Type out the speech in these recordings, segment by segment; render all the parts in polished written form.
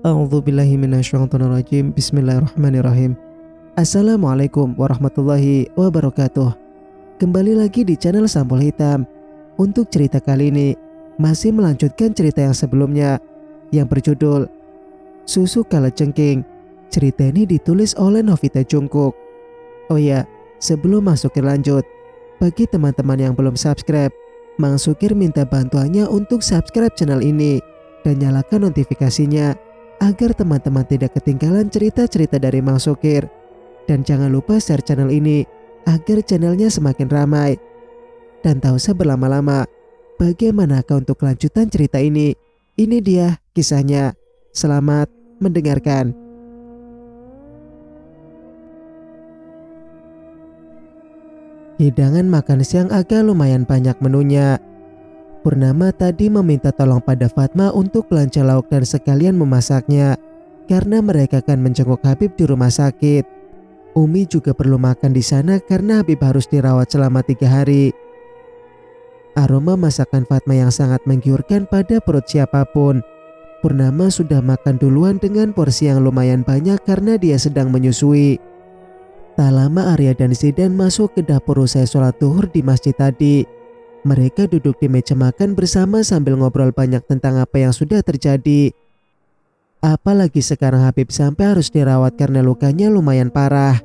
A'udzubillahi minasyaitonirrajim. Bismillahirrahmanirrahim. Assalamualaikum warahmatullahi wabarakatuh. Kembali lagi di channel Sampul Hitam. Untuk cerita kali ini masih melanjutkan cerita yang sebelumnya yang berjudul Susu Kalajengking. Cerita ini ditulis oleh Novita Jungkook. Oh ya, sebelum masuk ke lanjut, bagi teman-teman yang belum subscribe, Mang Sukir minta bantuannya untuk subscribe channel ini dan nyalakan notifikasinya agar teman-teman tidak ketinggalan cerita-cerita dari Mang Sukir. Dan jangan lupa share channel ini agar channelnya semakin ramai. Dan tak usah berlama-lama, bagaimanakah untuk kelanjutan cerita ini? Ini dia kisahnya. Selamat mendengarkan. Hidangan makan siang agak lumayan banyak menunya. Purnama tadi meminta tolong pada Fatma untuk belanja lauk dan sekalian memasaknya, karena mereka akan menjenguk Habib di rumah sakit. Umi juga perlu makan di sana karena Habib harus dirawat selama 3 hari. Aroma masakan Fatma yang sangat menggiurkan pada perut siapapun. Purnama sudah makan duluan dengan porsi yang lumayan banyak karena dia sedang menyusui. Tak lama Arya dan Zidan masuk ke dapur usai sholat zuhur di masjid tadi. Mereka duduk di meja makan bersama sambil ngobrol banyak tentang apa yang sudah terjadi. Apalagi sekarang Habib sampai harus dirawat karena lukanya lumayan parah.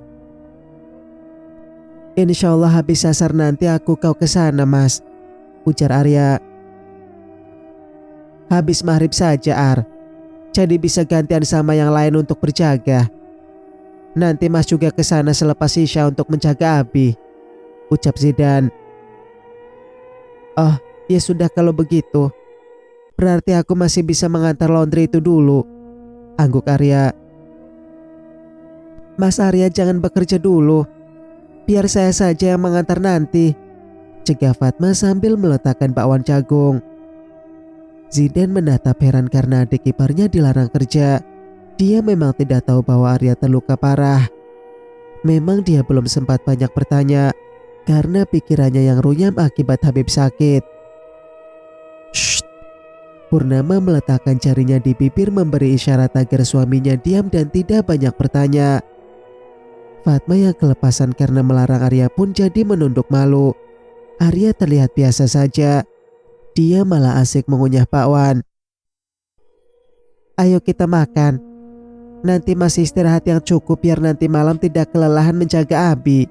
Insya Allah habis asar nanti aku kau ke sana, Mas, ujar Arya. Habis maghrib saja, Ar. Jadi bisa gantian sama yang lain untuk berjaga. Nanti Mas juga ke sana selepas Isya untuk menjaga Abi, ucap Zidan. Oh, ya sudah kalau begitu. Berarti aku masih bisa mengantar laundry itu dulu, angguk Arya. Mas Arya jangan bekerja dulu. Biar saya saja yang mengantar nanti, cegah Fatma sambil meletakkan bakwan jagung. Zidan menatap heran karena adik iparnya dilarang kerja. Dia memang tidak tahu bahwa Arya terluka parah. Memang dia belum sempat banyak bertanya karena pikirannya yang runyam akibat Habib sakit. Shh. Purnama meletakkan jarinya di bibir memberi isyarat agar suaminya diam dan tidak banyak bertanya. Fatma yang kelepasan karena melarang Arya pun jadi menunduk malu. Arya terlihat biasa saja. Dia malah asik mengunyah bakwan. Ayo kita makan. Nanti masih istirahat yang cukup biar nanti malam tidak kelelahan menjaga Abi,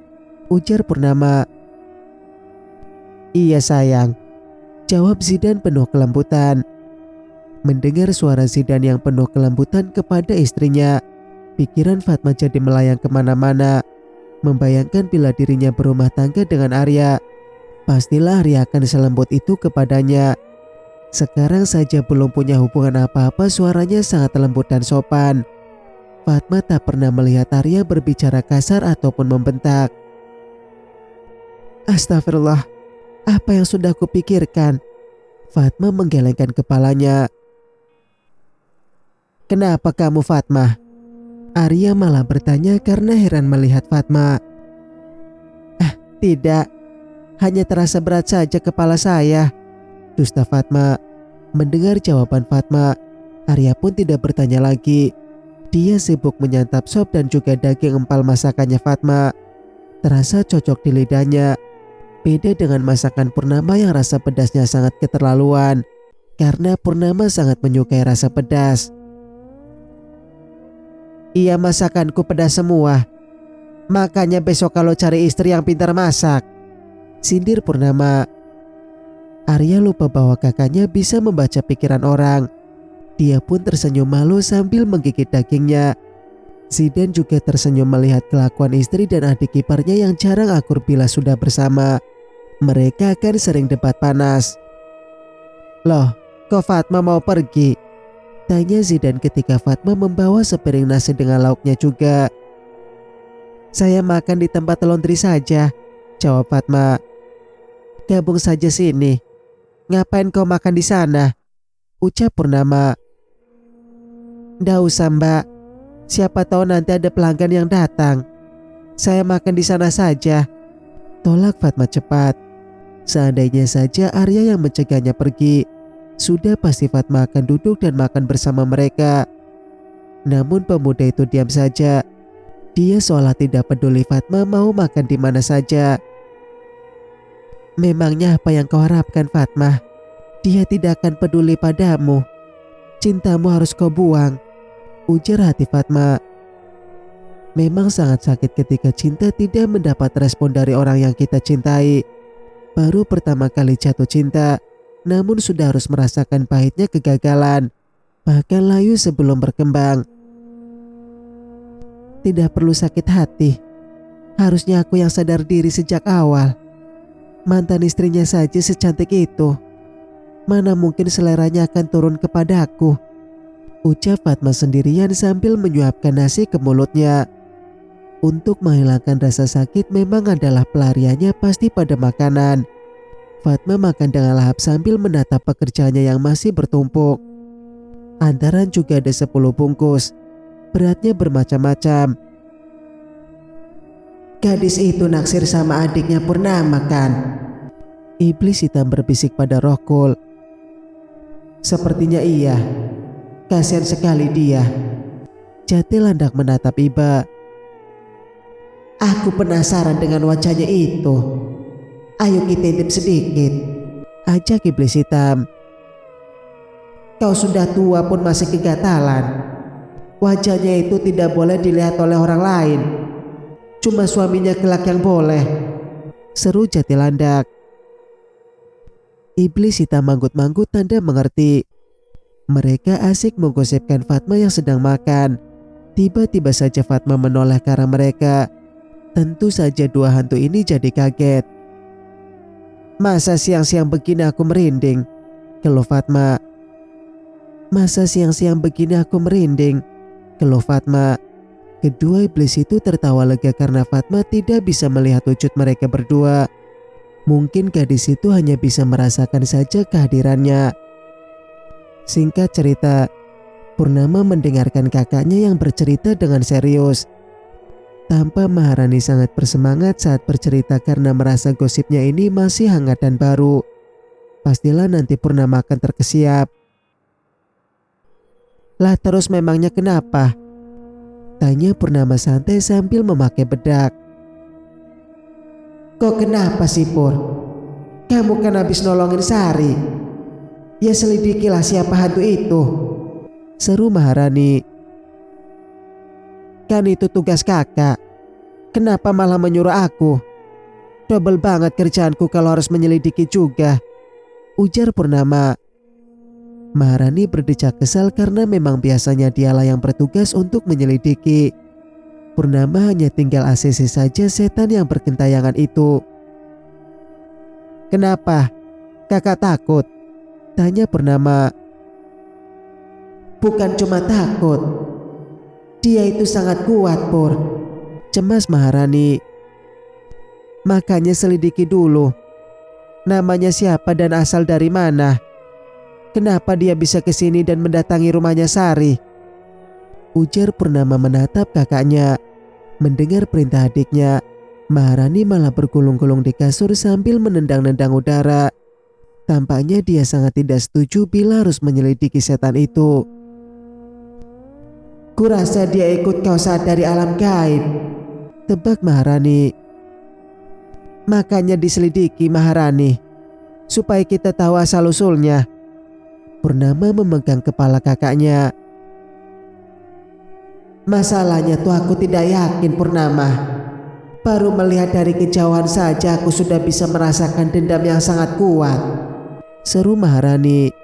ujar Purnama. Iya sayang, jawab Zidan penuh kelembutan. Mendengar suara Zidan yang penuh kelembutan kepada istrinya, pikiran Fatma jadi melayang kemana-mana. Membayangkan bila dirinya berumah tangga dengan Arya, pastilah Arya akan selembut itu kepadanya. Sekarang saja belum punya hubungan apa-apa, suaranya sangat lembut dan sopan. Fatma tak pernah melihat Arya berbicara kasar ataupun membentak. Astagfirullah, apa yang sudah kupikirkan? Fatma menggelengkan kepalanya. Kenapa kamu, Fatma? Arya malah bertanya karena heran melihat Fatma. Tidak, hanya terasa berat saja kepala saya, dusta Fatma. Mendengar jawaban Fatma, Arya pun tidak bertanya lagi. Dia sibuk menyantap sop dan juga daging empal masakannya Fatma. Terasa cocok di lidahnya. Beda dengan masakan Purnama yang rasa pedasnya sangat keterlaluan. Karena Purnama sangat menyukai rasa pedas. Iya, masakanku pedas semua. Makanya besok kalau cari istri yang pintar masak, sindir Purnama. Arya lupa bahwa kakaknya bisa membaca pikiran orang. Dia pun tersenyum malu sambil menggigit dagingnya. Zidan juga tersenyum melihat kelakuan istri dan adik iparnya yang jarang akur bila sudah bersama. Mereka akan sering debat panas. Loh, kok Fatma mau pergi? Tanya Zidan ketika Fatma membawa sepiring nasi dengan lauknya juga. Saya makan di tempat laundry saja, jawab Fatma. Gabung saja sini. Ngapain kau makan di sana? Ucap Purnama. Nggak usah, Mbak. Siapa tahu nanti ada pelanggan yang datang. Saya makan di sana saja, tolak Fatma cepat. Seandainya saja Arya yang mencegahnya pergi, sudah pasti Fatma akan duduk dan makan bersama mereka. Namun pemuda itu diam saja. Dia seolah tidak peduli Fatma mau makan di mana saja. Memangnya apa yang kau harapkan, Fatma? Dia tidak akan peduli padamu. Cintamu harus kau buang, ujar hati Fatma. Memang sangat sakit ketika cinta tidak mendapat respon dari orang yang kita cintai. Baru pertama kali jatuh cinta, namun sudah harus merasakan pahitnya kegagalan, bahkan layu sebelum berkembang. Tidak perlu sakit hati. Harusnya aku yang sadar diri sejak awal. Mantan istrinya saja secantik itu. Mana mungkin seleranya akan turun kepadaku, ucap Fatma sendirian sambil menyuapkan nasi ke mulutnya. Untuk menghilangkan rasa sakit memang adalah pelariannya pasti pada makanan. Fatma makan dengan lahap sambil menatap pekerjaannya yang masih bertumpuk. Antaran juga ada 10 bungkus. Beratnya bermacam-macam. Gadis itu naksir sama adiknya Purnama kan? Iblis hitam berbisik pada Rohkul. Sepertinya iya. Kasihan sekali dia. Jati landak menatap Iba. Aku penasaran dengan wajahnya itu. Ayo kita intip sedikit, ajak iblis hitam. Kau sudah tua pun masih kegatalan. Wajahnya itu tidak boleh dilihat oleh orang lain. Cuma suaminya kelak yang boleh, seru Jati landak. Iblis hitam manggut-manggut tanda mengerti. Mereka asik menggosipkan Fatma yang sedang makan. Tiba-tiba saja Fatma menoleh ke arah mereka. Tentu saja dua hantu ini jadi kaget. Masa siang-siang begini aku merinding, keluh Fatma. Masa siang-siang begini aku merinding, keluh Fatma. Kedua iblis itu tertawa lega karena Fatma tidak bisa melihat wujud mereka berdua. Mungkin gadis itu hanya bisa merasakan saja kehadirannya. Singkat cerita, Purnama mendengarkan kakaknya yang bercerita dengan serius. Tampak Maharani sangat bersemangat saat bercerita karena merasa gosipnya ini masih hangat dan baru. Pastilah nanti Purnama akan terkesiap. Lah terus memangnya kenapa? Tanya Purnama santai sambil memakai bedak. Kok kenapa sih Pur? Kamu kan habis nolongin Sari. Ya selidikilah siapa hantu itu, seru Maharani. Kan itu tugas kakak. Kenapa malah menyuruh aku? Double banget kerjaanku kalau harus menyelidiki juga, ujar Purnama. Maharani berdecak kesal karena memang biasanya dialah yang bertugas untuk menyelidiki. Purnama hanya tinggal ACC saja setan yang bergentayangan itu. Kenapa? Kakak takut? Tanya Purnama. Bukan cuma takut. Dia itu sangat kuat, Pur, cemas Maharani. Makanya selidiki dulu. Namanya siapa dan asal dari mana? Kenapa dia bisa ke sini dan mendatangi rumahnya Sari? Ujar Purnama menatap kakaknya. Mendengar perintah adiknya, Maharani malah bergulung-gulung di kasur sambil menendang-nendang udara. Tampaknya dia sangat tidak setuju bila harus menyelidiki setan itu. Kurasa dia ikut kau saat dari alam gaib, tebak Maharani. Makanya diselidiki Maharani, supaya kita tahu asal-usulnya. Purnama memegang kepala kakaknya. Masalahnya tuh aku tidak yakin Purnama. Baru melihat dari kejauhan saja aku sudah bisa merasakan dendam yang sangat kuat, seru Maharani.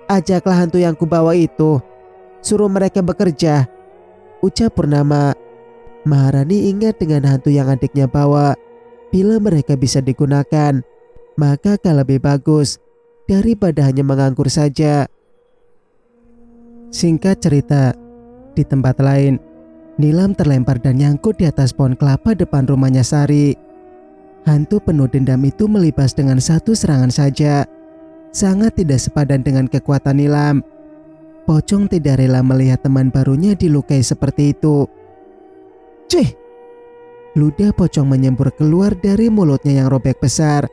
Ajaklah hantu yang kubawa itu, suruh mereka bekerja, ucap Purnama. Maharani ingat dengan hantu yang adiknya bawa. Bila mereka bisa digunakan, maka akan lebih bagus daripada hanya menganggur saja. Singkat cerita, di tempat lain, Nilam terlempar dan nyangkut di atas pohon kelapa depan rumahnya Sari. Hantu penuh dendam itu melibas dengan satu serangan saja. Sangat tidak sepadan dengan kekuatan Nilam. Pocong tidak rela melihat teman barunya dilukai seperti itu. Cih! Ludah pocong menyembur keluar dari mulutnya yang robek besar.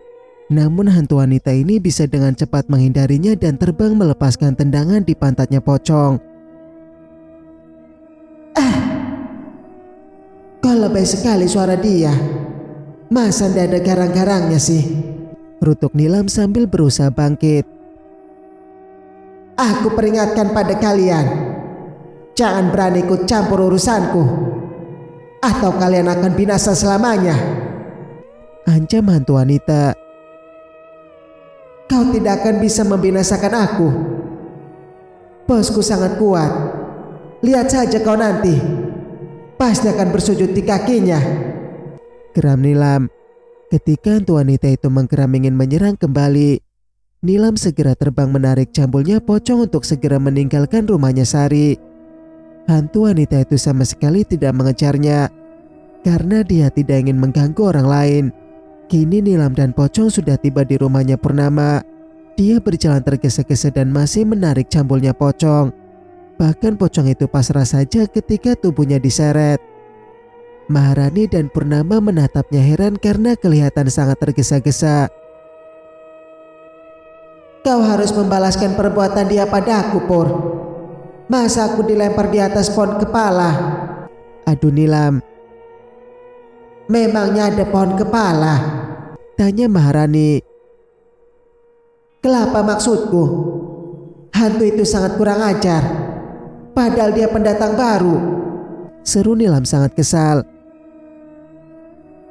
Namun hantu wanita ini bisa dengan cepat menghindarinya dan terbang melepaskan tendangan di pantatnya pocong. Kok lebay sekali suara dia. Masa ndak ada garang-garangnya sih? Rutuk Nilam sambil berusaha bangkit. Aku peringatkan pada kalian, jangan berani ikut campur urusanku, atau kalian akan binasa selamanya. Ancam hantu wanita. Kau tidak akan bisa membinasakan aku. Bosku sangat kuat. Lihat saja kau nanti. Pasti akan bersujud di kakinya. Geram Nilam. Ketika hantu wanita itu menggeram ingin menyerang kembali, Nilam segera terbang menarik cambulnya pocong untuk segera meninggalkan rumahnya Sari. Hantu wanita itu sama sekali tidak mengejarnya, karena dia tidak ingin mengganggu orang lain. Kini Nilam dan pocong sudah tiba di rumahnya Purnama. Dia berjalan tergesa-gesa dan masih menarik cambulnya pocong. Bahkan pocong itu pasrah saja ketika tubuhnya diseret. Maharani dan Purnama menatapnya heran karena kelihatan sangat tergesa-gesa. Kau harus membalaskan perbuatan dia padaku, Pur. Masa aku dilempar di atas pohon kepala? Adu Nilam. Memangnya ada pohon kepala? Tanya Maharani. Kelapa maksudku. Hantu itu sangat kurang ajar. Padahal dia pendatang baru. Seru Nilam sangat kesal.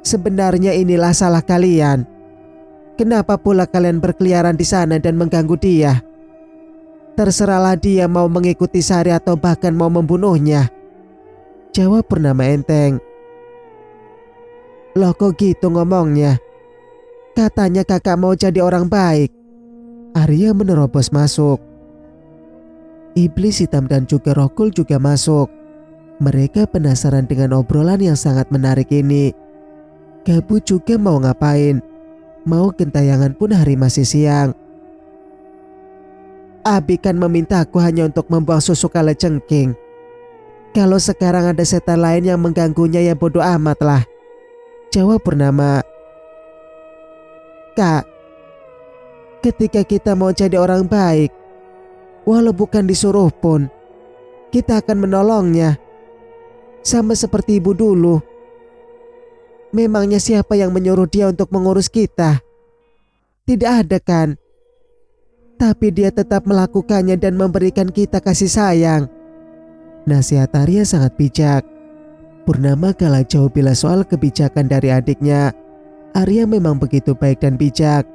Sebenarnya inilah salah kalian. Kenapa pula kalian berkeliaran di sana dan mengganggu dia? Terserahlah dia mau mengikuti Sari atau bahkan mau membunuhnya. Jawab Purnama enteng. Loh kok gitu ngomongnya? Katanya kakak mau jadi orang baik. Arya menerobos masuk. Iblis hitam dan juga Rokul juga masuk. Mereka penasaran dengan obrolan yang sangat menarik ini. Gabu juga mau ngapain? Mau gentayangan pun hari masih siang. Abi kan memintaku hanya untuk membuang susu kalajengking. Kalau sekarang ada setan lain yang mengganggunya ya bodoh amat lah. Jawab Purnama. Kak, ketika kita mau jadi orang baik, walau bukan disuruh pun, kita akan menolongnya. Sama seperti ibu dulu. Memangnya siapa yang menyuruh dia untuk mengurus kita? Tidak ada kan? Tapi dia tetap melakukannya dan memberikan kita kasih sayang. Nasihat Arya sangat bijak. Purnama kalah jauh bila soal kebijakan dari adiknya. Arya memang begitu baik dan bijak.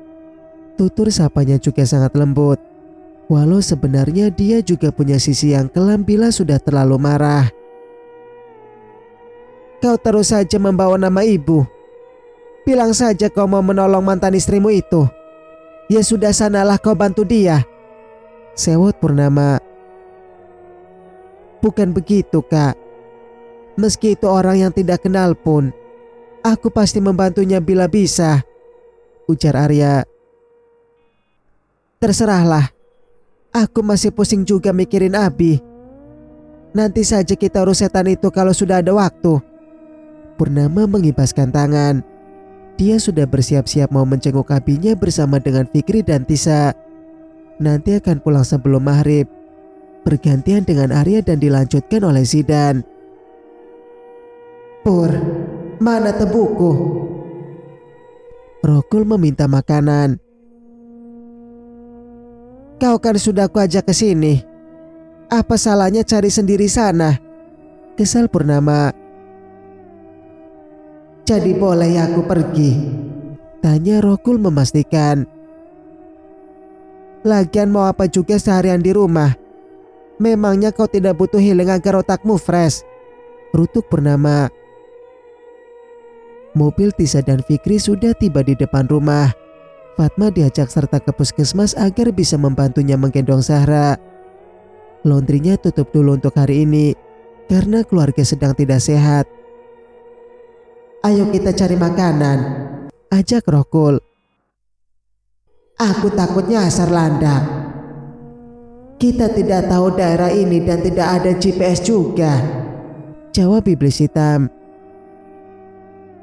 Tutur sapanya juga sangat lembut. Walau sebenarnya dia juga punya sisi yang kelam bila sudah terlalu marah. Kau terus saja membawa nama ibu. Bilang saja kau mau menolong mantan istrimu itu. Ya sudah, sanalah kau bantu dia. Sewot Purnama. Bukan begitu, Kak. Meski itu orang yang tidak kenal pun, aku pasti membantunya bila bisa. Ujar Arya. Terserahlah. Aku masih pusing juga mikirin Abi. Nanti saja kita urus setan itu kalau sudah ada waktu. Purnama mengibaskan tangan. Dia sudah bersiap-siap mau menjenguk abinya bersama dengan Fikri dan Tisa. Nanti akan pulang sebelum maghrib. Bergantian dengan Arya dan dilanjutkan oleh Zidan. Pur, mana tebuku? Rokul meminta makanan. Kau kan sudah aku ajak ke sini. Apa salahnya cari sendiri sana? Kesal Purnama. Jadi boleh ya aku pergi? Tanya Rokul memastikan. Lagian mau apa juga seharian di rumah? Memangnya kau tidak butuh healing agar otakmu fresh? Rutuk Purnama. Mobil Tisa dan Fikri sudah tiba di depan rumah. Fatma diajak serta ke puskesmas agar bisa membantunya menggendong Zahra. Laundrynya tutup dulu untuk hari ini karena keluarga sedang tidak sehat. Ayo kita cari makanan, ajak Rokul. Aku takutnya asar landak. Kita tidak tahu daerah ini dan tidak ada GPS juga. Jawab iblis hitam.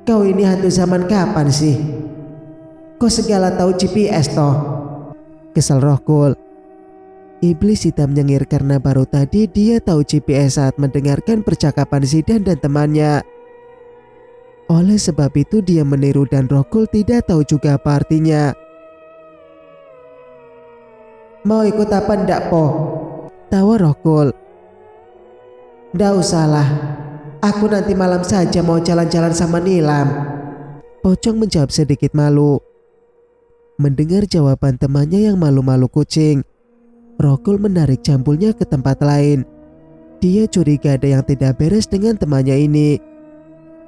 Kau ini hantu zaman kapan sih? Kau segala tahu GPS toh? Kesal Rokul. Iblis hitam nyengir karena baru tadi dia tahu GPS saat mendengarkan percakapan Zidan dan temannya. Oleh sebab itu dia meniru dan Rokul tidak tahu juga apa artinya. "Mau ikut apa ndak, Po?" tawa Rokul. "Ndak usahlah, aku nanti malam saja mau jalan-jalan sama Nilam." Pocong menjawab sedikit malu. Mendengar jawaban temannya yang malu-malu kucing, Rokul menarik jambulnya ke tempat lain. Dia curiga ada yang tidak beres dengan temannya ini.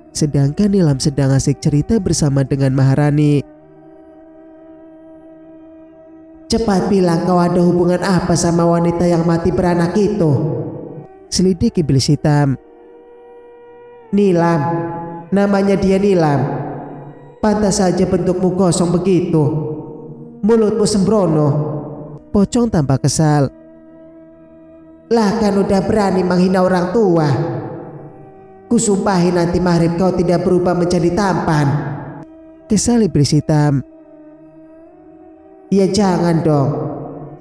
Sedangkan Nilam sedang asik cerita bersama dengan Maharani. "Cepat bilang kau ada hubungan apa sama wanita yang mati beranak itu?" selidik iblis hitam. "Nilam, namanya dia Nilam. Pantas saja bentukmu gosong begitu. Mulutmu sembrono." Pocong tampak kesal. "Lah kan udah berani menghina orang tua. Kusumpahi nanti maghrib kau tidak berubah menjadi tampan." Kesal iblis hitam. "Ya jangan dong.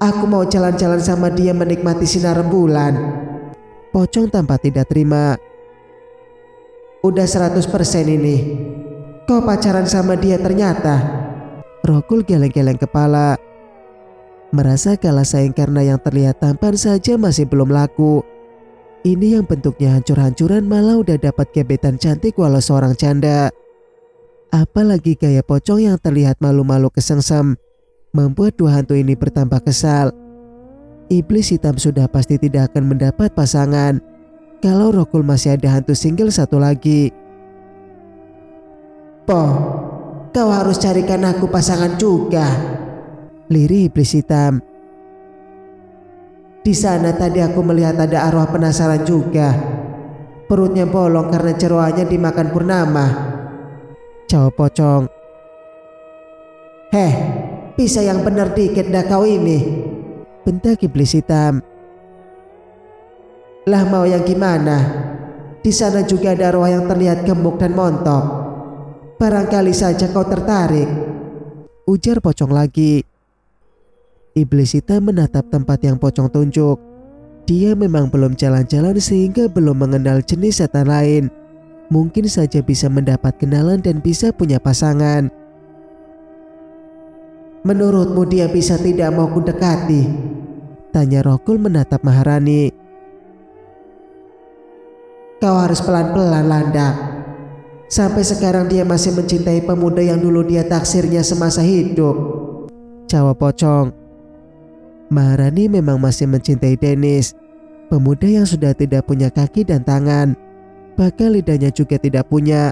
Aku mau jalan-jalan sama dia menikmati sinar rembulan." Pocong tampak tidak terima. "Udah 100% ini. Kau pacaran sama dia ternyata." Rokul geleng-geleng kepala. Merasa kalah saing karena yang terlihat tampan saja masih belum laku. Ini yang bentuknya hancur-hancuran malah udah dapat gebetan cantik walau seorang canda. Apalagi gaya pocong yang terlihat malu-malu kesengsem membuat dua hantu ini bertambah kesal. Iblis hitam sudah pasti tidak akan mendapat pasangan kalau Rokul masih ada hantu single satu lagi. "Po, kau harus carikan aku pasangan juga," lirih iblis hitam. "Di sana tadi aku melihat ada arwah penasaran juga. Perutnya bolong karena jeroannya dimakan Purnama," jawab pocong. "Heh, bisa yang bener dikit dah kau ini," bentak iblis hitam. "Lah mau yang gimana? Di sana juga ada arwah yang terlihat gemuk dan montok. Barangkali saja kau tertarik," ujar pocong lagi. Iblis hitam menatap tempat yang pocong tunjuk. Dia memang belum jalan-jalan sehingga belum mengenal jenis setan lain. Mungkin saja bisa mendapat kenalan dan bisa punya pasangan. "Menurutmu dia bisa tidak mau kudekati?" tanya Rokul menatap Maharani. "Kau harus pelan-pelan, Landak. Sampai sekarang dia masih mencintai pemuda yang dulu dia taksirnya semasa hidup," jawab pocong. Maharani memang masih mencintai Dennis, pemuda yang sudah tidak punya kaki dan tangan, bahkan lidahnya juga tidak punya.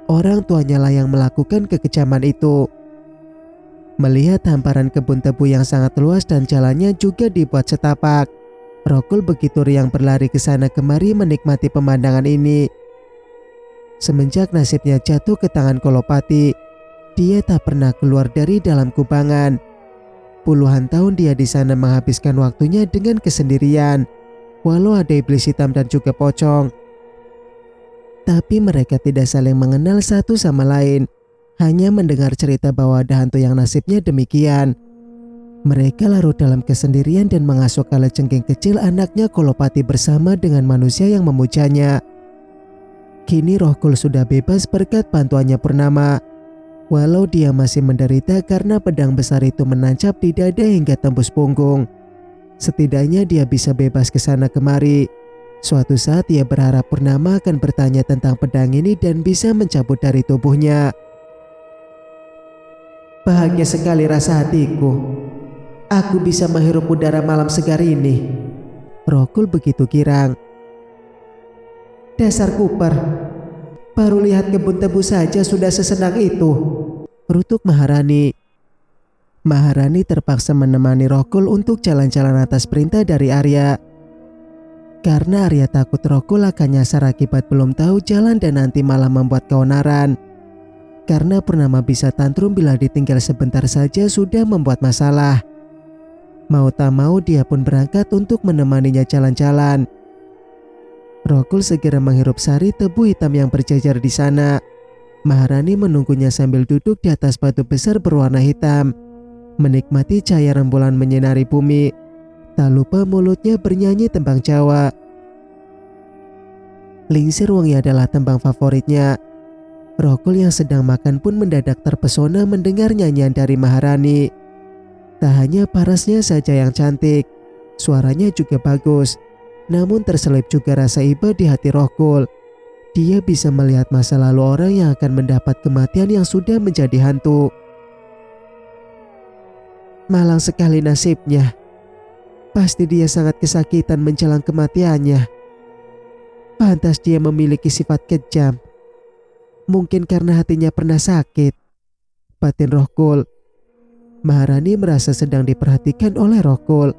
Orang tuanya lah yang melakukan kekejaman itu. Melihat hamparan kebun tebu yang sangat luas dan jalannya juga dibuat setapak, Rokul begitu riang berlari ke sana kemari menikmati pemandangan ini. Semenjak nasibnya jatuh ke tangan Kolopati, dia tak pernah keluar dari dalam kubangan. Puluhan tahun dia di sana menghabiskan waktunya dengan kesendirian, walau ada iblis hitam dan juga pocong. Tapi mereka tidak saling mengenal satu sama lain, hanya mendengar cerita bahwa ada hantu yang nasibnya demikian. Mereka larut dalam kesendirian dan mengasuh kalajengking kecil anaknya Kolopati bersama dengan manusia yang memujanya. Kini Rokul sudah bebas berkat bantuannya Purnama. Walau dia masih menderita karena pedang besar itu menancap di dada hingga tembus punggung. Setidaknya dia bisa bebas ke sana kemari. Suatu saat ia berharap Purnama akan bertanya tentang pedang ini dan bisa mencabut dari tubuhnya. "Bahagia sekali rasa hatiku. Aku bisa menghirup udara malam segar ini," Rokul begitu girang. "Dasar Cooper, baru lihat kebun tebu saja sudah sesenang itu," rutuk Maharani. Maharani terpaksa menemani Rokul untuk jalan-jalan atas perintah dari Arya. Karena Arya takut Rokul akan nyasar akibat belum tahu jalan dan nanti malah membuat keonaran. Karena Purnama bisa tantrum bila ditinggal sebentar saja sudah membuat masalah. Mau tak mau dia pun berangkat untuk menemaninya jalan-jalan. Rokul segera menghirup sari tebu hitam yang berjajar di sana. Maharani menunggunya sambil duduk di atas batu besar berwarna hitam, menikmati cahaya rembulan menyinari bumi. Tak lupa mulutnya bernyanyi tembang Jawa. Lingsir Wangi adalah tembang favoritnya. Rokul yang sedang makan pun mendadak terpesona mendengar nyanyian dari Maharani. Tak hanya parasnya saja yang cantik, suaranya juga bagus. Namun terselip juga rasa iba di hati Rokul. Dia bisa melihat masa lalu orang yang akan mendapat kematian yang sudah menjadi hantu. Malang sekali nasibnya. Pasti dia sangat kesakitan menjelang kematiannya. Pantas dia memiliki sifat kejam. Mungkin karena hatinya pernah sakit, batin Rokul. Maharani merasa sedang diperhatikan oleh Rokul.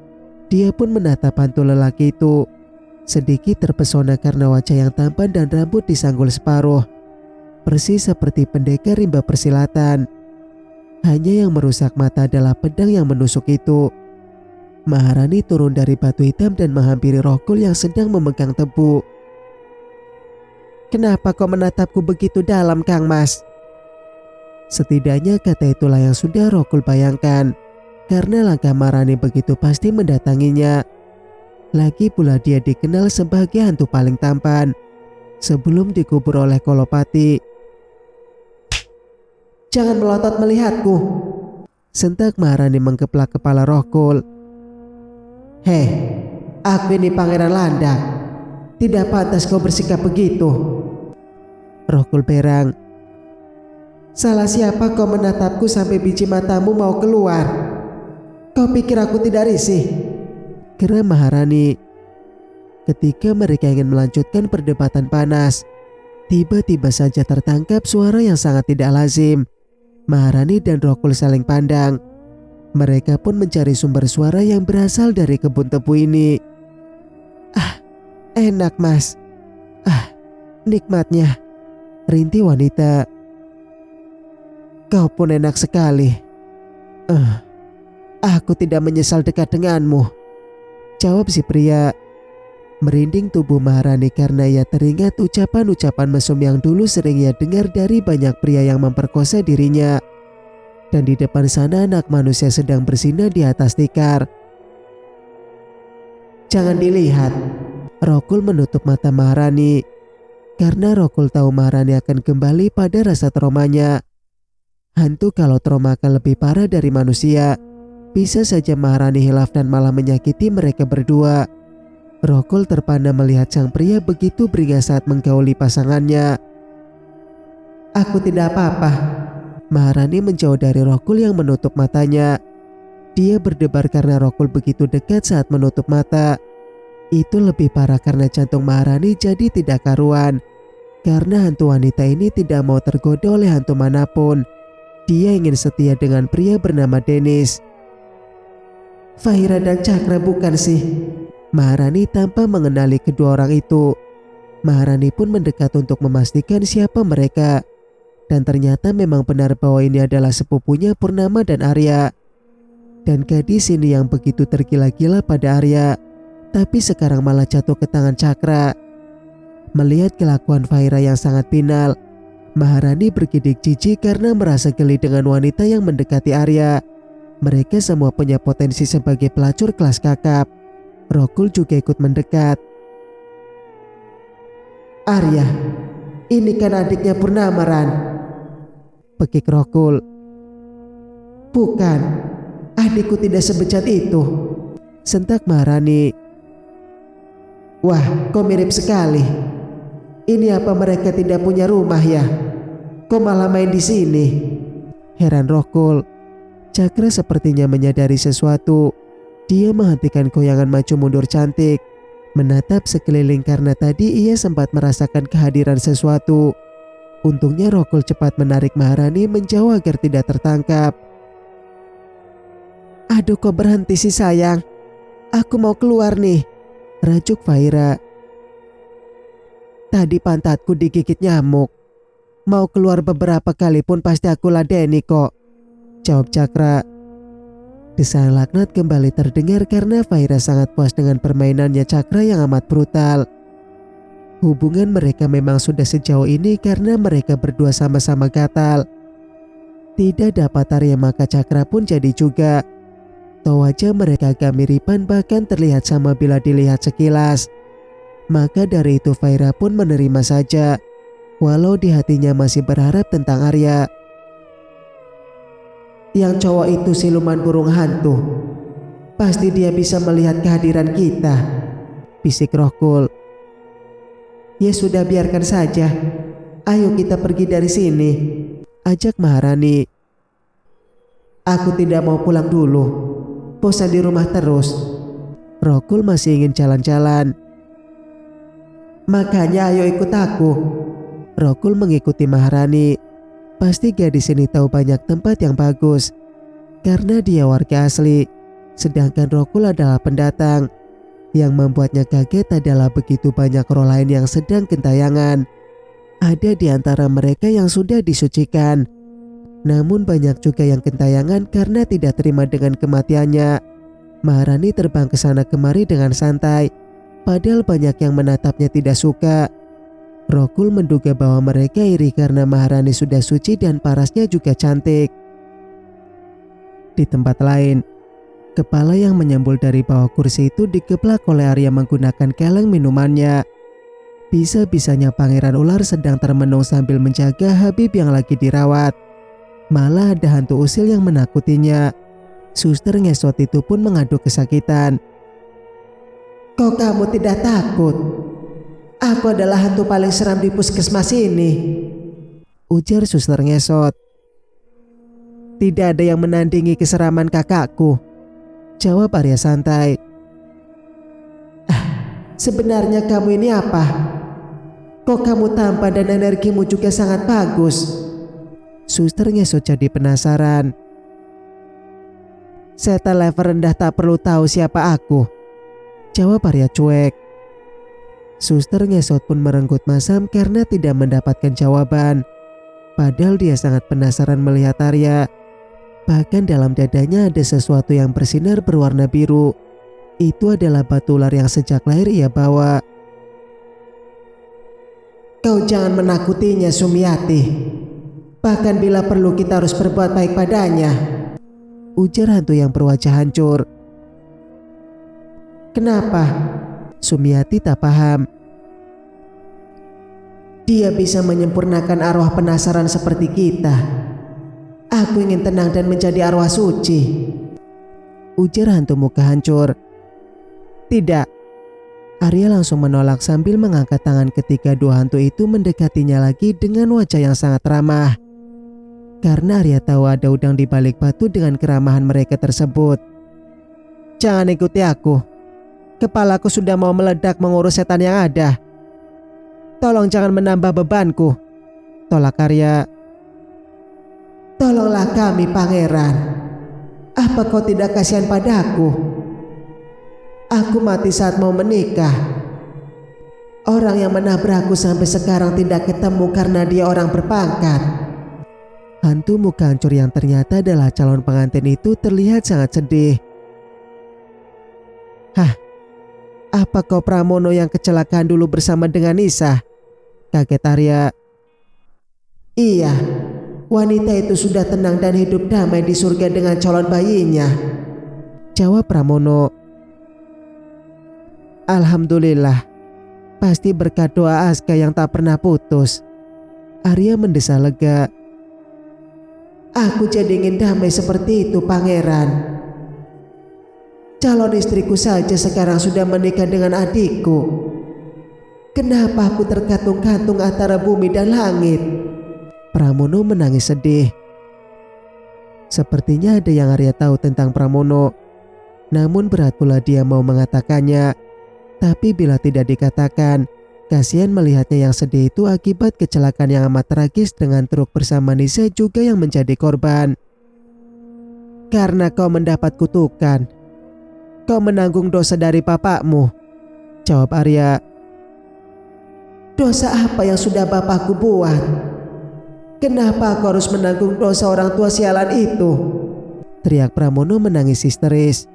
Dia pun menatap hantu lelaki itu. Sedikit terpesona karena wajah yang tampan dan rambut disanggul separuh. Persis seperti pendekar rimba persilatan. Hanya yang merusak mata adalah pedang yang menusuk itu. Maharani turun dari batu hitam dan menghampiri Rokul yang sedang memegang tebu. Kenapa kau menatapku begitu dalam, Kang Mas? Setidaknya kata itulah yang sudah Rokul bayangkan. Karena langkah Maharani begitu pasti mendatanginya. Lagi pula dia dikenal sebagai hantu paling tampan sebelum dikubur oleh Kolopati. Jangan melotot melihatku, sentak Maharani mengkeplak kepala Rokul. Hei, aku ini Pangeran Landak. Tidak pantas kau bersikap begitu. Rokul berang. Salah siapa kau menatapku sampai biji matamu mau keluar? Kau pikir aku tidak risih? Geram Maharani. Ketika mereka ingin melanjutkan perdebatan panas, tiba-tiba saja tertangkap suara yang sangat tidak lazim. Maharani dan Rokul saling pandang. Mereka pun mencari sumber suara yang berasal dari kebun tebu ini. Ah, enak Mas. Ah, nikmatnya, rintih wanita. Kau pun enak sekali. Aku tidak menyesal dekat denganmu, jawab si pria. Merinding tubuh Maharani karena ia teringat ucapan-ucapan mesum yang dulu sering ia dengar dari banyak pria yang memperkosa dirinya. Dan di depan sana anak manusia sedang bersinar di atas tikar. Jangan dilihat. Rokul menutup mata Maharani. Karena Rokul tahu Maharani akan kembali pada rasa traumanya. Hantu kalau trauma akan lebih parah dari manusia. Bisa saja Maharani hilaf dan malah menyakiti mereka berdua. Rokul terpana melihat sang pria begitu beringas saat menggauli pasangannya. Aku tidak apa-apa. Maharani menjauh dari Rokul yang menutup matanya. Dia berdebar karena Rokul begitu dekat saat menutup mata. Itu lebih parah karena jantung Maharani jadi tidak karuan. Karena hantu wanita ini tidak mau tergoda oleh hantu manapun. Dia ingin setia dengan pria bernama Dennis. Fahira dan Cakra bukan sih? Maharani tanpa mengenali kedua orang itu. Maharani pun mendekat untuk memastikan siapa mereka. Dan ternyata memang benar bahwa ini adalah sepupunya Purnama dan Arya. Dan gadis ini yang begitu tergila-gila pada Arya, tapi sekarang malah jatuh ke tangan Cakra. Melihat kelakuan Fahira yang sangat pinal, Maharani bergidik jijik karena merasa geli dengan wanita yang mendekati Arya. Mereka semua punya potensi sebagai pelacur kelas kakap. Rokul juga ikut mendekat. Arya, ini kan adiknya Purnama, Ran, pekik Rokul. Bukan, adikku tidak sebejat itu, sentak Maharani. Wah, kau mirip sekali. Ini apa mereka tidak punya rumah ya? Kau malah main di sini? Heran Rokul. Cakra sepertinya menyadari sesuatu. Dia menghentikan goyangan maju mundur cantik, menatap sekeliling karena tadi ia sempat merasakan kehadiran sesuatu. Untungnya Rokul cepat menarik Maharani menjauh agar tidak tertangkap. Aduh, kok berhenti sih sayang? Aku mau keluar nih, rajuk Fahira. Tadi pantatku digigit nyamuk. Mau keluar beberapa kali pun pasti aku ladeni kok, jawab Cakra. Desahan laknat kembali terdengar karena Fahira sangat puas dengan permainannya Cakra yang amat brutal. Hubungan mereka memang sudah sejauh ini karena mereka berdua sama-sama gatal. Tidak dapat Arya maka Cakra pun jadi juga. atau wajah mereka agak miripan, bahkan terlihat sama bila dilihat sekilas. Maka dari itu Fahira pun menerima saja, walau di hatinya masih berharap tentang Arya. Yang cowok itu siluman burung hantu. Pasti dia bisa melihat kehadiran kita, bisik Rohkul. Ya sudah, biarkan saja. Ayo kita pergi dari sini, ajak Maharani. Aku tidak mau pulang dulu. Bosan di rumah terus. Rohkul masih ingin jalan-jalan. Makanya ayo ikut aku. Rohkul mengikuti Maharani. Pasti gadis ini tahu banyak tempat yang bagus, karena dia warga asli. Sedangkan Rohkul adalah pendatang. Yang membuatnya kaget adalah begitu banyak roh lain yang sedang gentayangan. Ada di antara mereka yang sudah disucikan. Namun banyak juga yang gentayangan karena tidak terima dengan kematiannya. Maharani terbang ke sana kemari dengan santai, padahal banyak yang menatapnya tidak suka. Rohkul menduga bahwa mereka iri karena Maharani sudah suci dan parasnya juga cantik. Di tempat lain, kepala yang menyembul dari bawah kursi itu dikeplak oleh Arya menggunakan keleng minumannya. Bisa-bisanya pangeran ular sedang termenung sambil menjaga Habib yang lagi dirawat. Malah ada hantu usil yang menakutinya. Suster ngesot itu pun mengadu kesakitan. Kok kamu tidak takut? Aku adalah hantu paling seram di puskesmas ini, ujar suster ngesot. Tidak ada yang menandingi keseraman kakakku, jawab Arya santai. Sebenarnya kamu ini apa? Kok kamu tampan dan energimu juga sangat bagus? Suster ngesot jadi penasaran. Setan level rendah tak perlu tahu siapa aku, jawab Arya cuek. Suster ngesot pun merenggut masam karena tidak mendapatkan jawaban. Padahal dia sangat penasaran melihat Arya. Bahkan dalam dadanya ada sesuatu yang bersinar berwarna biru. Itu adalah batu ular yang sejak lahir ia bawa. Kau jangan menakutinya, Sumiati. Bahkan bila perlu kita harus berbuat baik padanya, ujar hantu yang berwajah hancur. Kenapa? Sumiati tak paham. Dia bisa menyempurnakan arwah penasaran seperti kita. Aku ingin tenang dan menjadi arwah suci, ujar hantu muka hancur. Tidak. Arya langsung menolak sambil mengangkat tangan ketika dua hantu itu mendekatinya lagi dengan wajah yang sangat ramah. Karena Arya tahu ada udang di balik batu dengan keramahan mereka tersebut. Jangan ikuti aku. Kepalaku sudah mau meledak mengurus setan yang ada. Tolong jangan menambah bebanku, tolak Arya. Tolonglah kami, pangeran. Apa kau tidak kasihan padaku? Aku mati saat mau menikah. Orang yang menabrakku sampai sekarang tidak ketemu karena dia orang berpangkat. Hantu muka hancur yang ternyata adalah calon pengantin itu terlihat sangat sedih. Hah? Apa kau Pramono yang kecelakaan dulu bersama dengan Nisa? Kaget Arya. Iya, wanita itu sudah tenang dan hidup damai di surga dengan calon bayinya, jawab Pramono. Alhamdulillah, pasti berkat doa Aska yang tak pernah putus. Arya mendesah lega. Aku jadi ingin damai seperti itu, pangeran. Calon istriku saja sekarang sudah menikah dengan adikku. Kenapa aku tergantung-gantung antara bumi dan langit? Pramono menangis sedih. Sepertinya ada yang Arya tahu tentang Pramono. Namun berat pula dia mau mengatakannya. Tapi bila tidak dikatakan, kasihan melihatnya yang sedih itu akibat kecelakaan yang amat tragis dengan truk bersama Nisa juga yang menjadi korban. Karena kau mendapat kutukan, kau menanggung dosa dari bapakmu, jawab Arya. Dosa apa yang sudah bapakku buat? Kenapa aku harus menanggung dosa orang tua sialan itu? Teriak Pramono menangis histeris.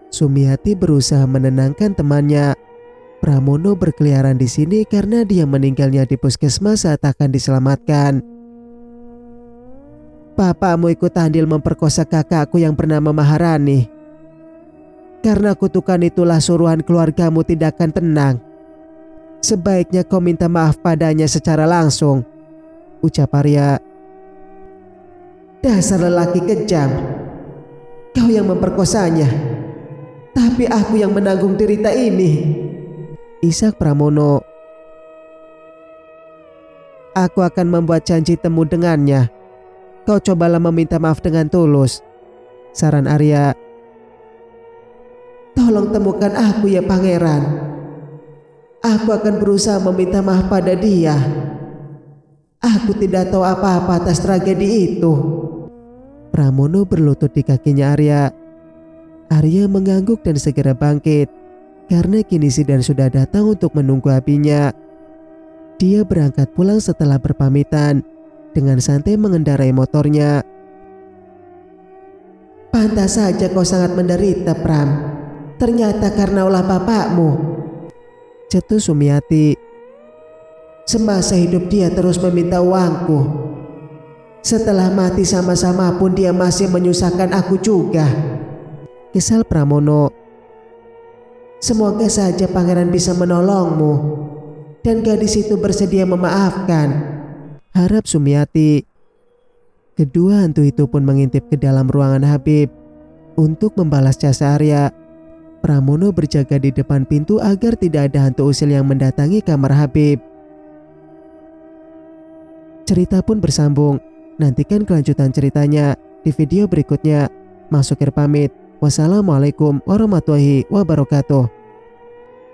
Sumiati berusaha menenangkan temannya. Pramono berkeliaran di sini karena dia meninggalnya di puskesmas saat akan diselamatkan. Bapakmu ikut andil memperkosa kakakku yang bernama Maharani. Karena kutukan itulah suruhan keluargamu tidak akan tenang. Sebaiknya kau minta maaf padanya secara langsung, ucap Arya. Dasar lelaki kejam. Kau yang memperkosanya, tapi aku yang menanggung derita ini, isak Pramono. Aku akan membuat janji temu dengannya. Kau cobalah meminta maaf dengan tulus, saran Arya. Tolong temukan aku ya pangeran. Aku akan berusaha meminta maaf pada dia. Aku tidak tahu apa-apa atas tragedi itu. Pramono berlutut di kakinya Arya. Arya mengangguk dan segera bangkit, karena kini Zidan sudah datang untuk menunggu abinya. Dia berangkat pulang setelah berpamitan, dengan santai mengendarai motornya. Pantas saja kau sangat menderita, Pram. Ternyata karena ulah bapakmu, cetus Sumiati. Semasa hidup dia terus meminta uangku. Setelah mati sama-sama pun dia masih menyusahkan aku juga, kesal Pramono. Semoga saja pangeran bisa menolongmu dan gadis itu bersedia memaafkan, harap Sumiati. Kedua hantu itu pun mengintip ke dalam ruangan Habib untuk membalas jasa Arya. Pramono berjaga di depan pintu agar tidak ada hantu usil yang mendatangi kamar Habib. Cerita pun bersambung. Nantikan kelanjutan ceritanya di video berikutnya. Mang Sukir pamit. Wassalamualaikum warahmatullahi wabarakatuh.